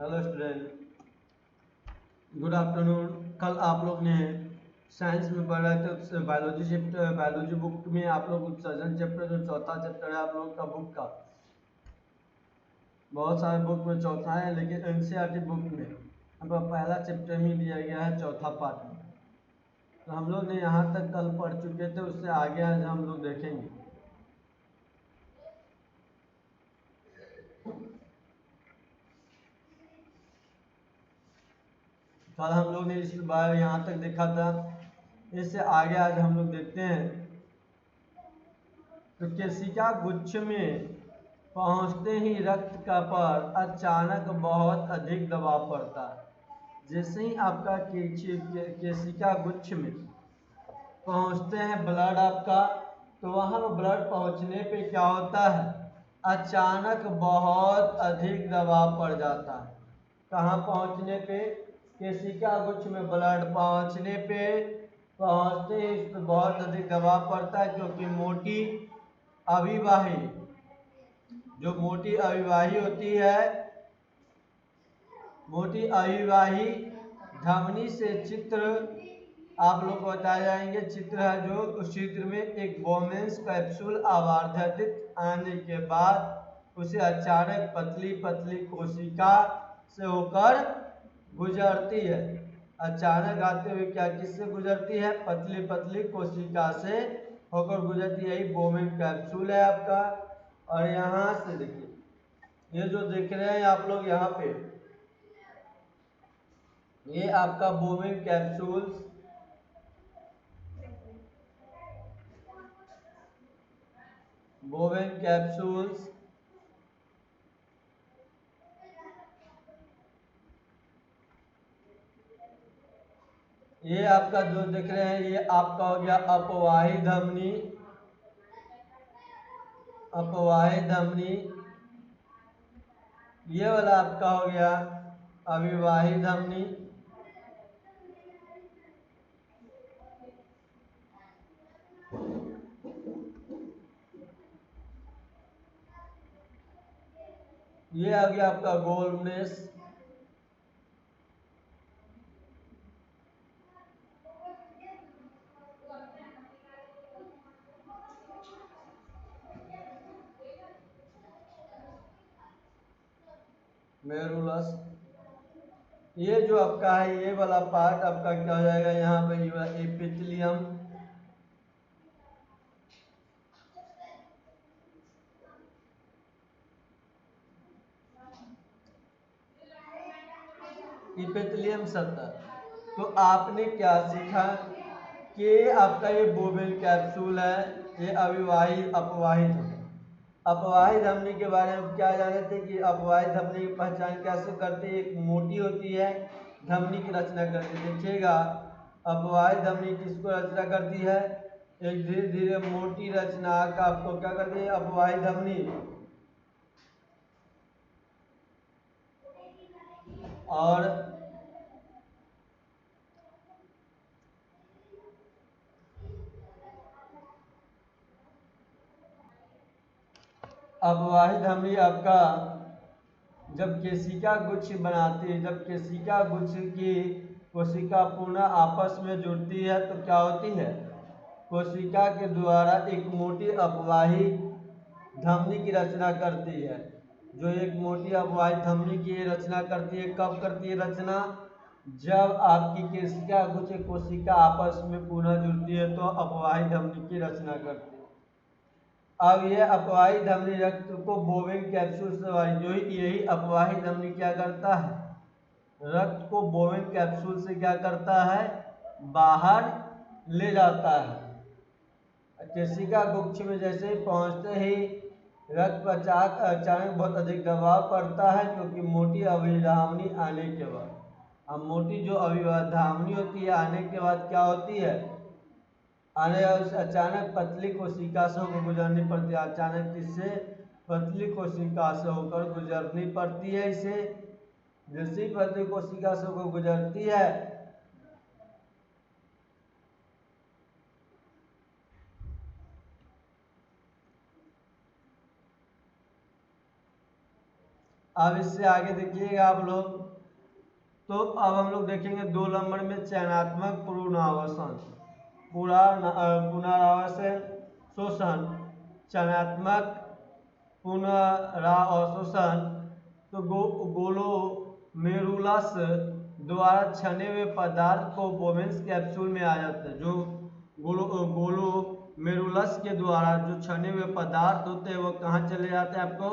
Hello student, good afternoon. कल आप लोग ने साइंस में पढ़ा तो बायोलॉजी बुक में आप लोग उत्सर्जन चैप्टर जो चौथा चैप्टर है आप लोग का बुक का, बहुत सारे बुक में चौथा है, लेकिन एनसीईआरटी बुक में हमको पहला चैप्टर में दिया गया है चौथा पार्ट में। तो हम लोग ने यहाँ तक कल पढ़ चुके थे, उससे आगे आज हम लोग देखेंगे। कल हम लोग ने इस बार यहाँ तक देखा था, इससे आगे आज हम लोग देखते हैं। तो केशिका गुच्छ में पहुंचते ही रक्त का पर अचानक बहुत अधिक दबाव पड़ता है। जैसे ही आपका केशिका गुच्छ में पहुंचते हैं ब्लड आपका, तो वहाँ ब्लड पहुंचने पे क्या होता है, अचानक बहुत अधिक दबाव पड़ जाता है। कहाँ पहुंचने पे, केशिका गुच्छ में ब्लड पहुंचने पे पहुंचते ही इस पर बहुत अधिक दबाव पड़ता है, क्योंकि मोटी अविवाही जो मोटी अविवाही होती है, मोटी अविवाही धमनी से चित्र आप लोग को बताए जाएंगे। चित्र है जो उस चित्र में एक बोमेंस कैप्सूल आवर्धित आने के बाद उसे अचानक पतली पतली कोशिका से होकर गुजरती है। अचानक आते हुए क्या किससे गुजरती है, पतली पतली कोशिका से होकर गुजरती है। यही बोमेन कैप्सूल है आपका। और यहाँ से देखिए, ये जो देख रहे हैं आप लोग यहाँ पे, ये आपका बोमेन कैप्सूल्स, बोवेन कैप्सूल्स ये आपका जो देख रहे हैं, ये आपका हो गया अपवाही धमनी। अपवाही धमनी ये वाला आपका हो गया अविवाही धमनी। ये आ गया आपका गोल्डनेस। मेरुलस। ये जो आपका है, ये वाला पार्ट आपका क्या हो जाएगा, यहाँ पे एपिथेलियम। एपिथेलियम सतह। तो आपने क्या सीखा कि आपका ये बोवेन कैप्सूल है, ये अविवाही अपवाही धमनी। अपवाही धमनी के बारे में क्या जाने थे कि अपवाही धमनी की पहचान कैसे करते हैं। एक मोटी होती है धमनी की रचना करती है। देखिएगा, अपवाही धमनी किसको रचना करती है, एक धीरे धीरे मोटी रचना का आपको क्या करती है, अपवाही धमनी। और अपवाही धमनी आपका जब केशिका गुच्छ बनाती है, जब केशिका गुच्छ की कोशिका पुनः आपस में जुड़ती है, तो क्या होती है, कोशिका के द्वारा एक मोटी अपवाही धमनी की रचना करती है। जो एक मोटी अपवाही धमनी की रचना करती है, कब करती है रचना, जब आपकी केशिका गुच्छ कोशिका आपस में पुनः जुड़ती है तो अपवाही धमनी की रचना करती है। अब यह अपवाही धमनी रक्त को बोवेन कैप्सूल से जो यही अपवाही धमनी क्या करता है, रक्त को बोवेन कैप्सूल से क्या करता है, बाहर ले जाता है। केशिका गुच्छ में जैसे पहुंचते ही रक्त पर अचानक बहुत अधिक दबाव पड़ता है, क्योंकि मोटी अभिधामनी आने के बाद, अब मोटी जो अभिधामनी होती है आने के बाद क्या होती है, आने अचानक पतली कोशिका से होकर गुजरनी पड़ती है। अचानक किससे, पतली कोशिका से होकर गुजरनी पड़ती है इसे। जैसे ही पतली कोशिका से होकर गुजरती है अब इससे आगे देखिएगा आप लोग, तो अब हम लोग देखेंगे 2 नंबर में चयनात्मक पुनरावसन। पुनरावसन शोषण, चयनात्मक पुनरावशोषण। तो गोलोमेरुलस द्वारा छने हुए पदार्थ को बोवेंस कैप्सूल में आ जाता है। जो गोलोमेरुलस के द्वारा जो छने हुए पदार्थ होते हैं वो कहाँ चले जाते हैं आपको,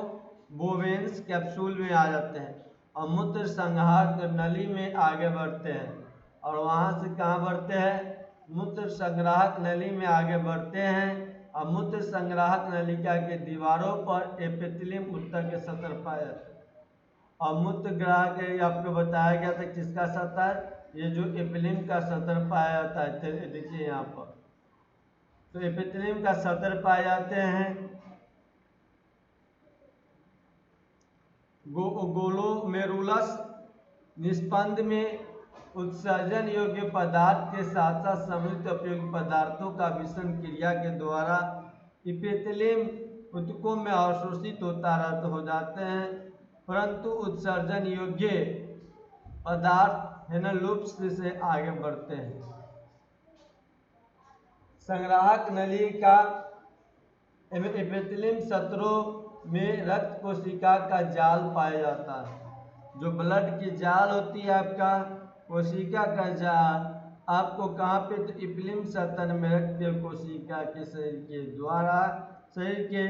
बोवेंस कैप्सूल में आ जाते हैं और मूत्र संग्राहक नली में आगे बढ़ते हैं। और वहाँ से कहाँ बढ़ते हैं, मूत्र संग्राहक नली में आगे बढ़ते हैं और मूत्र संग्राहक नलिका के दीवारों पर एपिथेलियम ऊतक के सतह पाए जाते हैं। और मूत्र ग्राहक आपको बताया गया था किसका सतह, ये जो एपिथेलियम का सतह पाया जाता है, देखिए यहाँ पर तो एपिथेलियम का सतह पाए जाते हैं। गोलोमेरुलस निस्पंद में उत्सर्जन योग्य पदार्थ के साथ साथ सम्मिलित उपयोगी पदार्थों का विषम क्रिया के द्वारा एपिथेलियम ऊतकों में अवशोषित हो जाते हैं, परंतु उत्सर्जन योग्य पदार्थ लूप्स से आगे बढ़ते हैं। संग्राहक नली का एपिथेलियम सतरों में रक्त कोशिका का जाल पाया जाता है। जो ब्लड की जाल होती है आपका, कोशिका का जाल आपको कहाँ पे, तो एपिथेलियम सतह में रक्त कोशिका के शरीर के द्वारा, शरीर के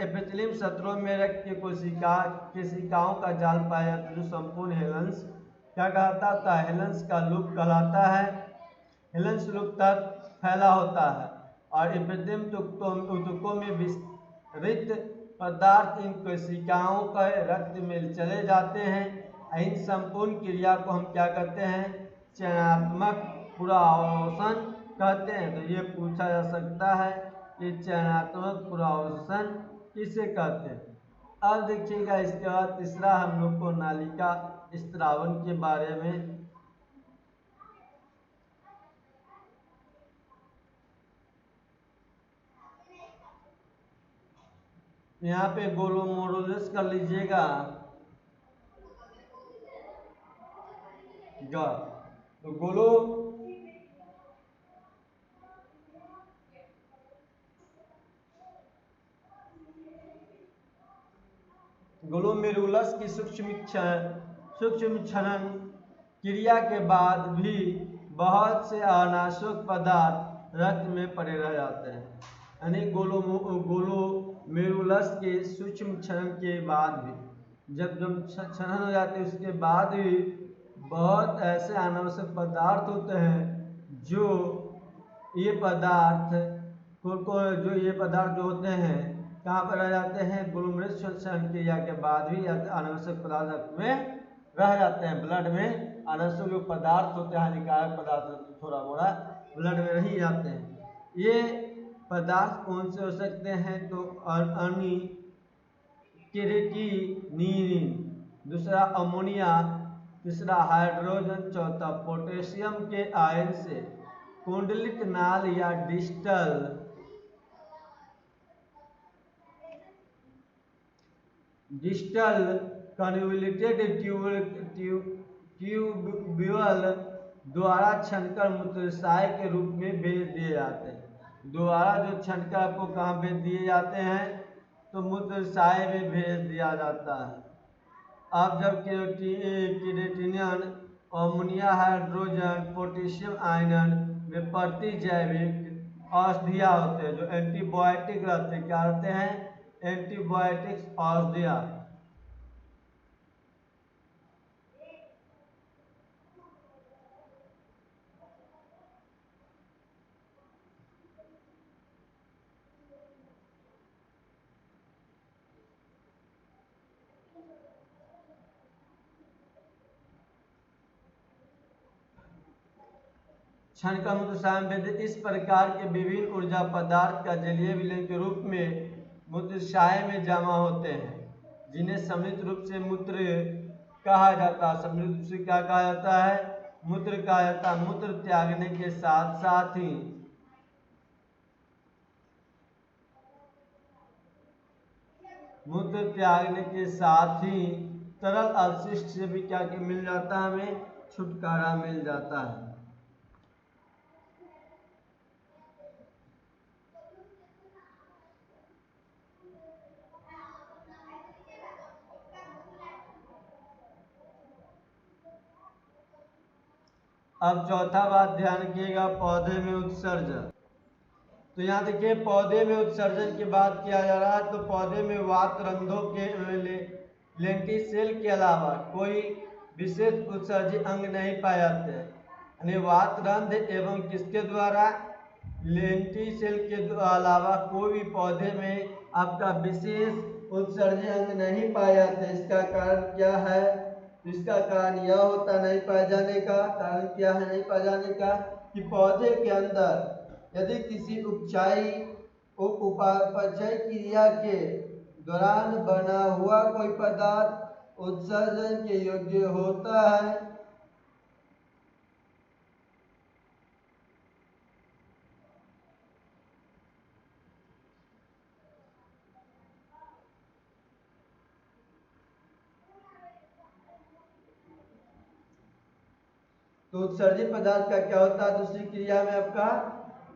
एपिथेलियम सतरों में रक्त की कोशिकाओं का जाल पाया जाता है, जो संपूर्ण हेलन्स क्या कहलाता है, हेलन्स का लूप कहलाता है। हेलन्स लूप तक फैला होता है और एपिथेलियम ऊतकों में विस्तृत पदार्थ इन कोशिकाओं के रक्त में चले जाते हैं। इन संपूर्ण क्रिया को हम क्या कहते हैं, चयनात्मक पुनरावसन कहते हैं। तो ये पूछा जा सकता है कि चयनात्मक पुनरावसन किसे कहते हैं। अब देखिएगा इसके बाद तीसरा हम लोग को नालिका स्त्रावन के बारे में। यहाँ पे गोलोमेरुलस कर लीजिएगा तो गोलोमेरुलस की सूक्ष्म क्षरण क्रिया के बाद भी बहुत से अनावश्यक पदार्थ रक्त में पड़े रह जाते हैं। यानी गोलोमेरुलस के सूक्ष्म क्षरण के बाद भी, जब क्षरण हो जाते हैं उसके बाद भी बहुत ऐसे अनावश्यक पदार्थ होते हैं जो ये पदार्थ जो होते हैं कहाँ पर रह जाते हैं, गोलोमेरुलस क्षरण क्रिया के बाद भी अनावश्यक पदार्थ में रह जाते हैं। ब्लड में अनावश्यक जो पदार्थ होते हैं, हानिकारक पदार्थ थोड़ा मोड़ा ब्लड में रह जाते हैं। ये पदार्थ कौन से हो सकते हैं, तो केरेटिनिन, दूसरा अमोनिया, तीसरा हाइड्रोजन, चौथा पोटेशियम के आयन से कुंडलित नाल या डिस्टल कन्वोल्यूटेड ट्यूब्यूल द्वारा छनकर मूत्राशय के रूप में भेज दिए जाते हैं। द्वारा जो छनकर आपको कहाँ भेज दिए जाते हैं, तो मूत्राशय में भेज दिया जाता है। अब जब केरेटिनिन, अमोनिया, हाइड्रोजन, पोटेशियम आयन में प्रतिजैविक औषधियाँ होते हैं जो एंटीबायोटिक रहते हैं। क्या रहते हैं, एंटीबायोटिक्स औषधियाँ। क्षण का मूत्रसायन इस प्रकार के विभिन्न ऊर्जा पदार्थ का जलीय विलयन के रूप में मूत्राशय में जमा होते हैं, जिन्हें सम्मिलित रूप से मूत्र कहा जाता है। सम्मिलित रूप से क्या कहा जाता है? मूत्र कहा जाता है। मूत्र त्यागने के साथ साथ ही तरल अवशिष्ट से भी क्या मिल जाता है? हमें छुटकारा मिल जाता है। अब चौथा बात ध्यान रखिएगा, पौधे में उत्सर्जन। तो यहाँ देखिए पौधे में उत्सर्जन की बात किया जा रहा है। तो पौधे में वात रंध्रों के लेंटिसेल के अलावा कोई विशेष उत्सर्जी अंग नहीं पाए जाते हैं। यानी वात रंध्र एवं किसके द्वारा? लेंटिसेल के अलावा कोई भी पौधे में आपका विशेष उत्सर्जी अंग नहीं पाए जाते। इसका कारण क्या है? इसका कारण यह होता नहीं पाए जाने का कारण क्या है नहीं पाए जाने का? कि पौधे के अंदर यदि किसी उपापचय क्रिया के दौरान बना हुआ कोई पदार्थ उत्सर्जन के योग्य होता है तो उत्सर्जित पदार्थ का क्या होता है? दूसरी क्रिया में आपका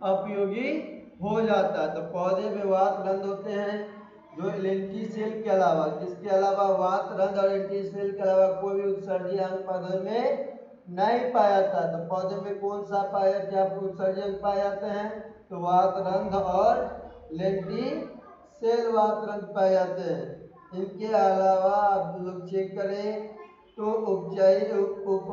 उपयोगी हो जाता है। तो पौधे में वात रंध्र होते हैं जो लेंटिसेल के अलावा, किसके अलावा? वात रंध्र और लेंटिसेल के अलावा कोई भी उत्सर्जी अंग पौधे में नहीं पाया जाता। तो पौधे में कौन सा पाया क्या उत्सर्जी अंग पाए जाते हैं? तो वात रंध्र और लेंटिसेल वात रंध्र पाए जाते हैं। इनके अलावा आप लोग चेक करें तो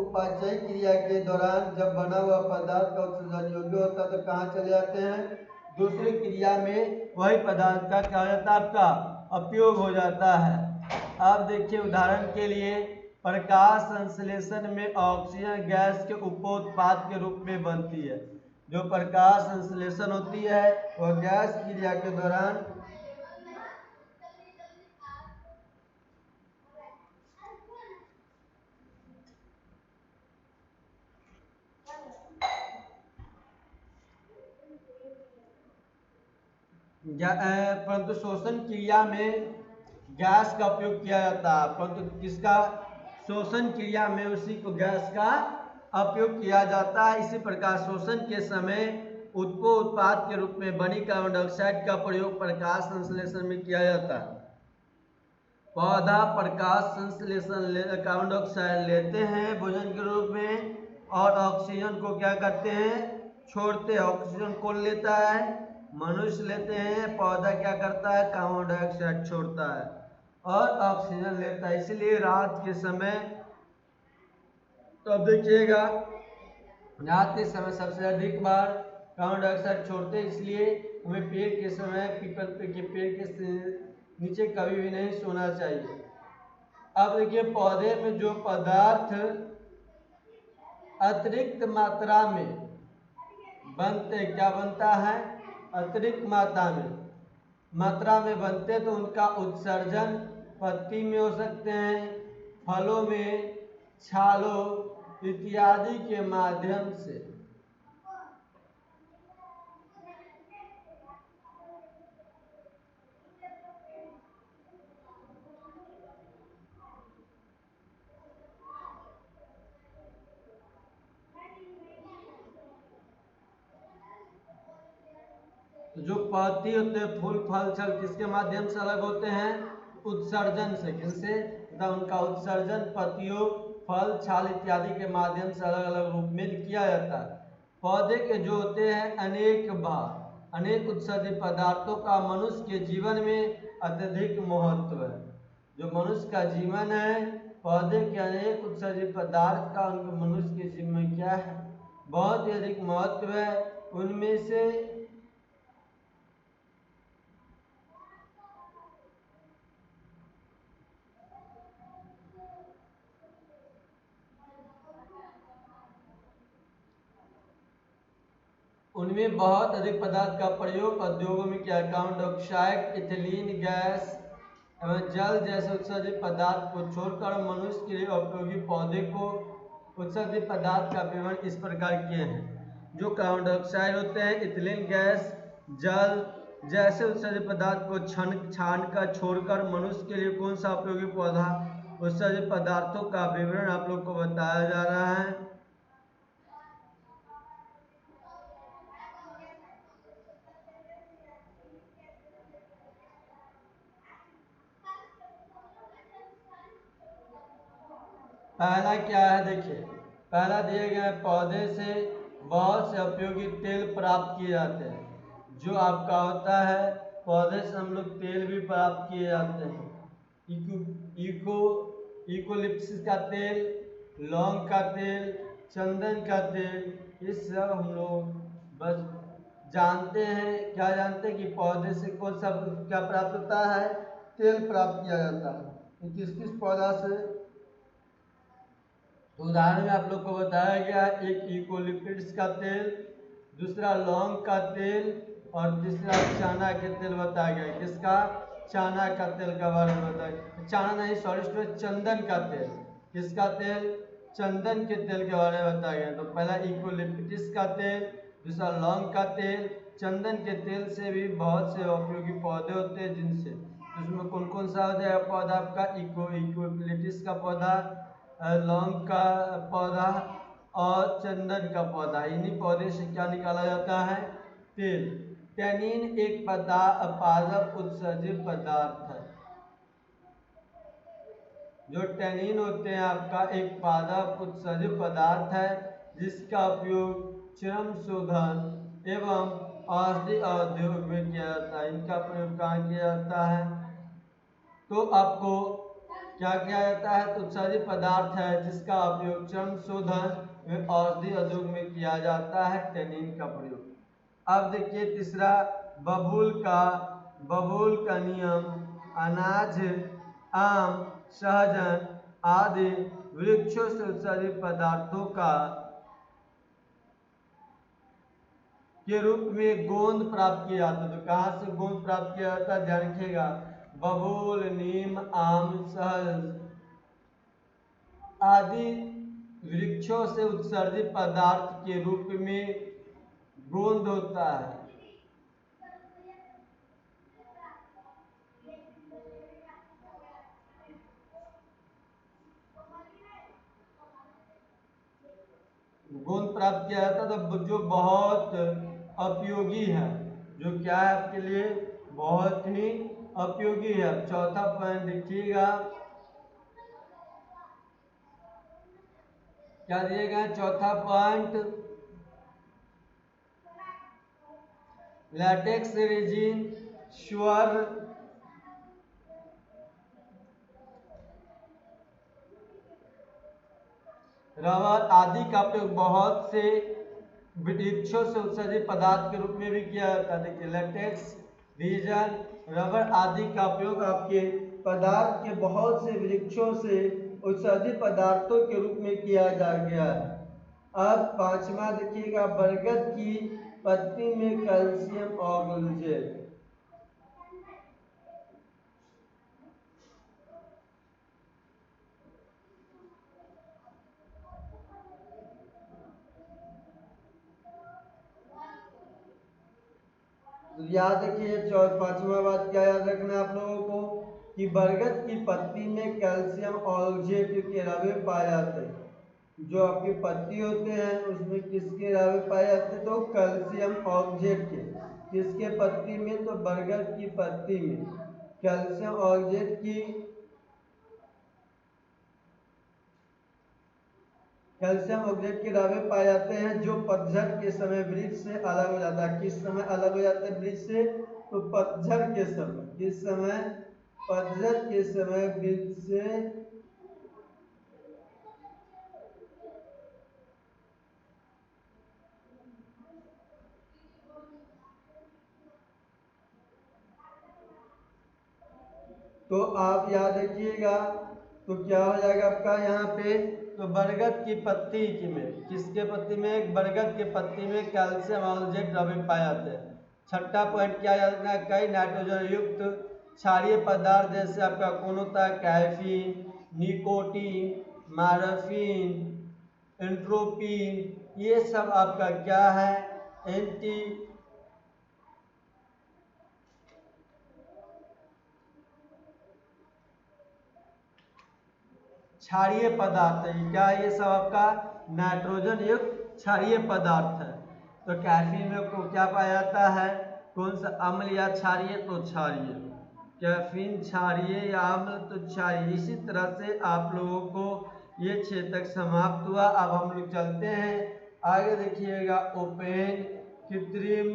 उपापचय क्रिया के दौरान जब बना हुआ पदार्थ का उत्सर्जन योग्य होता है तो कहाँ चले जाते हैं? दूसरी क्रिया में वही पदार्थ का क्या हो जाता है? आपका उपयोग हो जाता है। अब देखिए उदाहरण के लिए प्रकाश संश्लेषण में ऑक्सीजन गैस के उपोत्पाद के रूप में बनती है। जो प्रकाश संश्लेषण होती है वह गैस क्रिया के दौरान परंतु शोषण क्रिया में गैस का उपयोग किया जाता है। परंतु किसका? शोषण क्रिया में उसी को गैस का उपयोग किया जाता है। इसी प्रकार शोषण के समय उत्पाद के रूप में बनी कार्बन डाइऑक्साइड का प्रयोग प्रकाश संश्लेषण में किया जाता है। पौधा प्रकाश संश्लेषण कार्बन डाइऑक्साइड लेते हैं भोजन के रूप में और ऑक्सीजन को क्या करते हैं? छोड़ते हैं। ऑक्सीजन कौन लेता है? मनुष्य लेते हैं। पौधा क्या करता है? कार्बन डाइऑक्साइड छोड़ता है और ऑक्सीजन लेता है। इसलिए रात के समय तो अब देखिएगा रात के समय सबसे अधिक बार कार्बन डाइऑक्साइड छोड़ते हैं। इसलिए हमें पेड़ के समय पीपल के पेड़ के नीचे कभी भी नहीं सोना चाहिए। अब देखिए पौधे में जो पदार्थ अतिरिक्त मात्रा में बनते क्या बनता है? अतिरिक्त मात्रा में बनते तो उनका उत्सर्जन पत्ती में हो सकते हैं, फलों में, छालों इत्यादि के माध्यम से। जो पत्ती होते हैं फूल फल छल किसके माध्यम से अलग होते हैं? उत्सर्जन से। किससे? उनका उत्सर्जन पत्तियों फल छाल इत्यादि के माध्यम से अलग अलग रूप में किया जाता है। पौधे के जो होते हैं अनेक उत्सर्जित पदार्थों का मनुष्य के जीवन में अत्यधिक महत्व है। जो मनुष्य का जीवन है पौधे के अनेक उत्सर्जित पदार्थ का उनके मनुष्य के जीवन में क्या है? बहुत ही अधिक महत्व है। उनमें से इनमें बहुत अधिक पदार्थ का प्रयोग उद्योगों में किया। कार्बन डाइऑक्साइड, इथिलीन गैस एवं जल जैसे उत्सर्जित पदार्थ को छोड़कर मनुष्य के लिए उपयोगी पौधे को उत्सर्जित पदार्थ का विवरण इस प्रकार किए हैं। जो कार्बन डाइऑक्साइड होते हैं, इथिलीन गैस, जल जैसे उत्सर्जित पदार्थ को छानकर छोड़कर मनुष्य के लिए कौन सा उपयोगी पौधा उत्सर्जित पदार्थों का विवरण आप लोग को बताया जा रहा है। पहला क्या है, देखिए पहला दिए गए पौधे से बहुत से उपयोगी तेल प्राप्त किए जाते हैं। जो आपका होता है पौधे से हम लोग तेल भी प्राप्त किए जाते हैं। यूकोलिप्सिस का तेल, लौंग का तेल, चंदन का तेल, ये सब हम लोग बस जानते हैं। क्या जानते हैं कि पौधे से कौन सा क्या प्राप्त होता है, तेल प्राप्त किया जाता है। किस किस पौधा से, तो उदाहरण में आप लोग को बताया गया, एक यूकोलिप्टिस का तेल, दूसरा लौंग का तेल और तीसरा चाना के तेल बताया गया। किसका, चाना का तेल का बारे में बताया गया। चाना नहीं, सॉरी, चंदन का तेल। किसका तेल, चंदन के तेल के बारे में बताया गया। तो पहला यूकोलिप्टिस का तेल, दूसरा लौंग का तेल। चंदन के तेल से भी बहुत से उपयोगी पौधे होते हैं, जिनसे उसमें कौन कौन सा हो जाएगा पौधा आपका, यूकोलिप्टिस का पौधा, लौंग का पौधा और चंदन का पौधा। इन्हीं पौधे से क्या निकाला जाता है, तेल। टैनिन एक पादप उत्सर्जित पदार्थ है। जो टैनिन होते हैं आपका एक पादप उत्सर्जित पदार्थ है, जिसका उपयोग चर्म शोधन एवं औषधि उद्योग में किया जाता है। इनका प्रयोग कहाँ किया जाता है, तो आपको क्या किया जाता है, तो उत्सर्जित पदार्थ है जिसका उपयोग चर्म शोधन एवं औषधि उद्योग में किया जाता है, टैनिन का प्रयोग। अब देखिए तीसरा, बबूल का नियम। अनाज, आम, सहजन आदि वृक्षों से उत्सर्जित पदार्थों का के रूप में गोंद प्राप्त किया जाता है। तो कहाँ से गोंद प्राप्त किया जाता है, ध्यान रखिएगा, बबूल, नीम, आम, सहज आदि वृक्षों से उत्सर्जित पदार्थ के रूप में गोंद होता है। गोंद प्राप्त किया जाता है, तो जो बहुत उपयोगी है, जो क्या है आपके लिए बहुत ही उपयोगी है। चौथा पॉइंट देखिएगा, क्या दिएगा चौथा पॉइंट, लैटेक्स रेजिन, श्वर, रबर आदि का प्रयोग बहुत से वृक्षों से उत्सर्जित पदार्थ के रूप में भी किया जाता है। देखिए लैटेक्स, रेजिन, रबर आदि का प्रयोग आपके पदार्थ के बहुत से वृक्षों से उत्सर्जित पदार्थों के रूप में किया जा गया है। अब पांचवा देखिएगा, बरगद की पत्ती में कैल्शियम ऑक्जेट। याद रखिए, पांचवा बात क्या याद रखना आप लोगों को, कि बरगद की पत्ती में कैल्शियम ऑक्जेट के रवे पाए जाते हैं। जो आपकी पत्ती होते हैं उसमें किसके रवे पाए जाते हैं, तो कैल्शियम ऑक्जेट के। किसके पत्ती में, तो बरगद की पत्ती में कैल्शियम ऑक्जेट की, कैल्शियम ऑक्जेट के रवे पाए जाते हैं, जो पतझड़ के समय वृक्ष से अलग हो जाता है। किस समय अलग हो जाता है वृक्ष से, तो पतझड़ के समय। किस समय, पतझड़ के समय वृक्ष से तो आप याद रखिएगा, तो क्या हो जाएगा आपका यहाँ पे, तो बरगद की पत्ती में, किसके पत्ती में, बरगद की पत्ती में कैल्शियम और जे द्रव्य पाए जाते हैं। छठा पॉइंट क्या याद रखना, कई नाइट्रोजन युक्त क्षारीय पदार्थ जैसे आपका कौन होता है, कैफीन, निकोटीन, मार्फिन, एंट्रोपिन, ये सब आपका क्या है, एंटी क्षारीय पदार्थ है। क्या ये सब आपका नाइट्रोजन युक्त क्षारीय पदार्थ है। तो कैफीन में को क्या पाया जाता है, कौन सा, अम्ल या क्षारीय, तो क्षारीय। कैफीन क्षारीय या अम्ल, तो क्षारीय। इसी तरह से आप लोगों को ये 6 तक समाप्त हुआ। अब हम लोग चलते हैं आगे, देखिएगा ओपेन, कृत्रिम,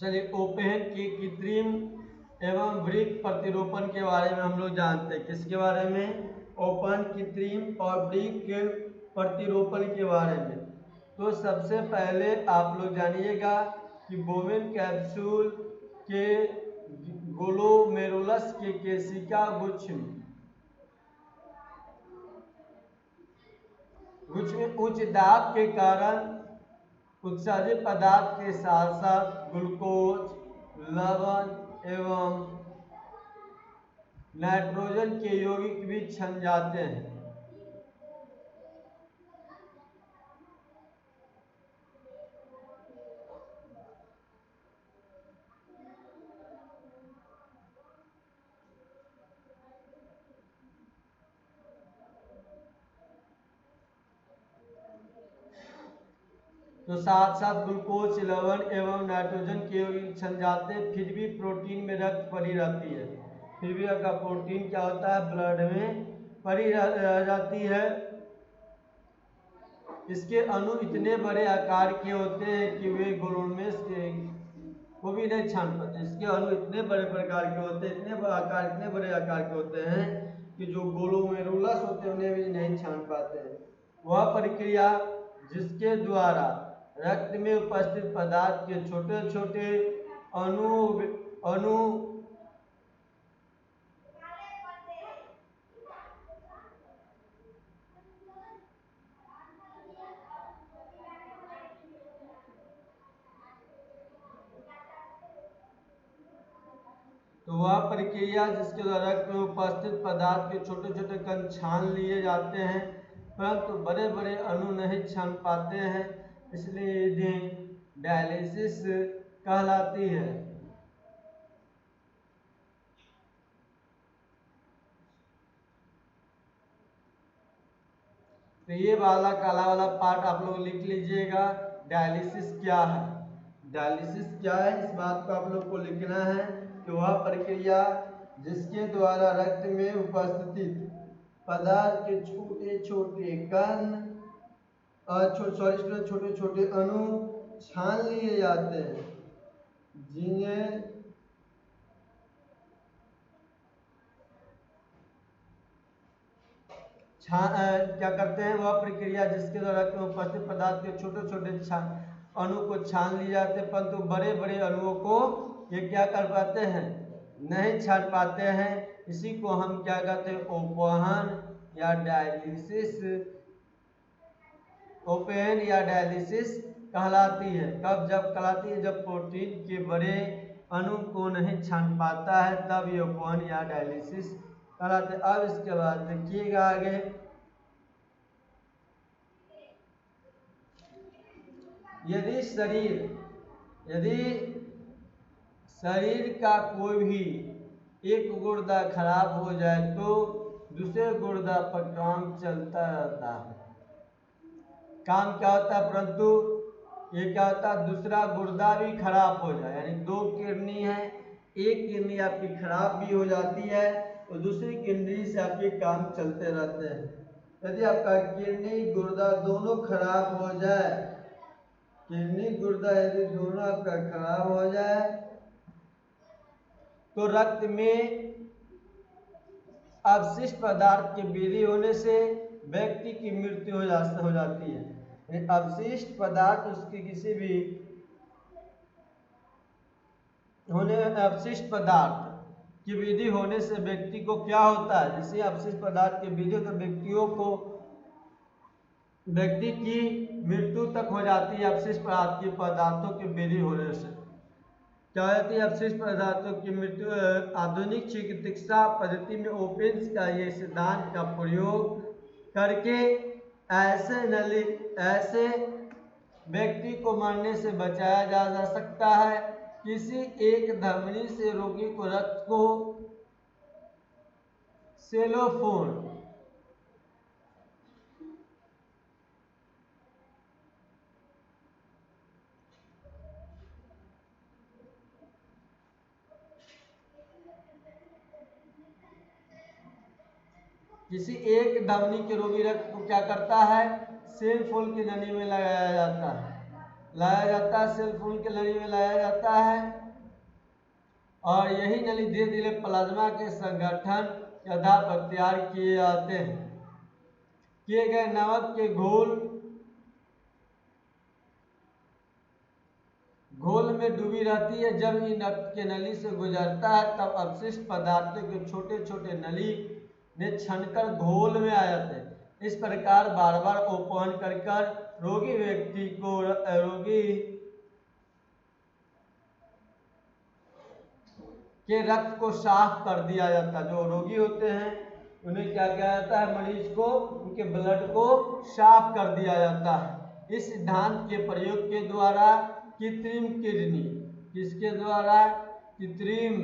चलिए ओपेन की कृत्रिम एवं वृक्क प्रतिरोपण के बारे में हम लोग जानते हैं। किसके बारे में, ओपन, कृत्रिम और वृक्क प्रतिरोपण के बारे में। तो सबसे पहले आप लोग जानिएगा कि बोवेन कैप्सूल के ग्लोमेरुलस के केशिका गुच्छ में उच्च दाब के कारण उत्सर्जित पदार्थ के साथ साथ ग्लूकोज, लवण एवं नाइट्रोजन के यौगिक भी छन जाते हैं। तो साथ साथ ग्लूकोज, लवण एवं नाइट्रोजन के यौगिक छन जाते हैं, फिर भी प्रोटीन में रक्त पड़ी रहती है। फिर भी आपका प्रोटीन क्या होता है, ब्लड में पड़ी रह जाती है। इसके अणु इतने बड़े आकार के होते हैं कि वे ग्लोमेरुलस के वो भी नहीं छान पाते। इसके अणु इतने बड़े प्रकार के होते हैं, इतने बड़े आकार के होते हैं कि जो ग्लोमेरुलस होते हैं उन्हें भी नहीं छान पाते। वह प्रक्रिया जिसके द्वारा रक्त में उपस्थित पदार्थ के छोटे छोटे अणु तो वह प्रक्रिया जिसके द्वारा रक्त में उपस्थित पदार्थ के छोटे छोटे कण छान लिए जाते हैं, परंतु बड़े बड़े अणु नहीं छान पाते हैं, इसलिए इन्हें डायलिसिस कहलाती है। तो ये वाला काला वाला पार्ट आप लोग लिख लीजिएगा, डायलिसिस क्या है। डायलिसिस क्या है, इस बात को आप लोग को लिखना है कि वह प्रक्रिया जिसके द्वारा रक्त में उपस्थित पदार्थ के छोटे छोटे कण छोटे छोटे अणु छान लिए जाते हैं, जिन्हें क्या करते हैं, वह प्रक्रिया जिसके द्वारा उपस्थित पदार्थ के छोटे छोटे अणु को छान लिए जाते हैं, परंतु बड़े बड़े अणुओं को ये क्या कर पाते हैं, नहीं छान पाते हैं। इसी को हम क्या कहते हैं, ओपन या डायलिसिस, ओपन या डायलिसिस कहलाती है। कब जब कहलाती है, जब प्रोटीन के बड़े अणु को नहीं छान पाता है, तब ये ओपन या डायलिसिस कहलाते हैं। अब इसके बाद देखिएगा आगे, यदि शरीर का कोई भी एक गुर्दा खराब हो जाए तो दूसरे गुर्दा पर काम चलता रहता है। काम क्या होता है, परंतु ये क्या होता है, दूसरा गुर्दा भी खराब हो जाए, यानी 2 किडनी है, एक किडनी आपकी खराब भी हो जाती है और दूसरी किडनी से आपके काम चलते रहते हैं। यदि आपका किडनी गुर्दा दोनों खराब हो जाए, किडनी गुर्दा यदि दोनों आपका खराब हो जाए तो रक्त में अवशिष्ट पदार्थ के वृद्धि होने से व्यक्ति की मृत्यु हो जाती है। अवशिष्ट पदार्थ उसके किसी भी अवशिष्ट पदार्थ की वृद्धि होने से व्यक्ति को क्या होता है, जैसे अवशिष्ट पदार्थ की वृद्धि तो व्यक्ति की मृत्यु तक हो जाती है। अवशिष्ट पदार्थों की वृद्धि होने से क्या होती है, अवशिष्ट पदार्थों की मृत्यु। आधुनिक चिकित्सा पद्धति में ओपेंस का ये सिद्धांत का प्रयोग करके ऐसे व्यक्ति को मरने से बचाया जा सकता है। किसी एक धमनी से रोगी को रक्त को सेलोफोन किसी एक धमनी के रोगी रक्त को क्या करता है, सेल फोन की नली में लगाया जाता है सेल फोन की नली में लाया जाता है और यही नली धीरे धीरे प्लाज्मा के संगठन के आधार पर तैयार किए जाते हैं। किए गए नमक के घोल में डूबी रहती है। जब इन रक्त के नली से गुजरता है तब अवशिष्ट पदार्थों के छोटे छोटे नली ने छनकर घोल में आ जाते हैं। इस प्रकार बार बार ओपन कर रोगी के रक्त को साफ कर दिया जाता है। जो रोगी होते हैं उन्हें क्या किया जाता है, मरीज को उनके ब्लड को साफ कर दिया जाता है। इस सिद्धांत के प्रयोग के द्वारा कृत्रिम किडनी, किसके द्वारा, कृत्रिम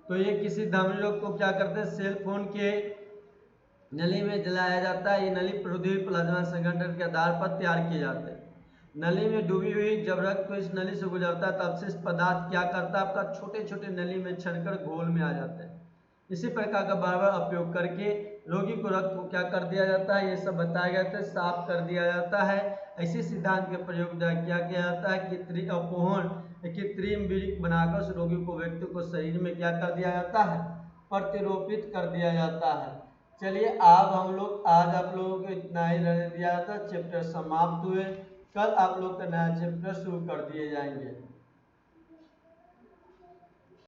तो ये किसी धमनी रोग को क्या करते हैं, सेल फोन के नली में जलाया जाता है। ये नली प्रोद्योगिकी प्लाज्मा संगठन के आधार पर तैयार किए जाते हैं। नली में डूबी हुई जब रक्त को इस नली से गुजरता है तब अवशिष्ट पदार्थ क्या करता है, आपका छोटे छोटे नली में छनकर घोल में आ जाते हैं। इसी प्रकार का बार बार उपयोग करके रोगी को रक्त को क्या कर दिया जाता है, ये सब बताया गया था, साफ कर दिया जाता है। इसी सिद्धांत के प्रयोग द्वारा क्या किया जाता है, कृत्रिम वृक्क बनाकर उस रोगी को व्यक्ति को शरीर में क्या कर दिया जाता है, प्रतिरोपित कर दिया जाता है। चलिए आज आप लोगों को इतना ही रहने दिया था। चैप्टर समाप्त हुए, कल आप लोग का नया चैप्टर शुरू कर दिए जाएंगे।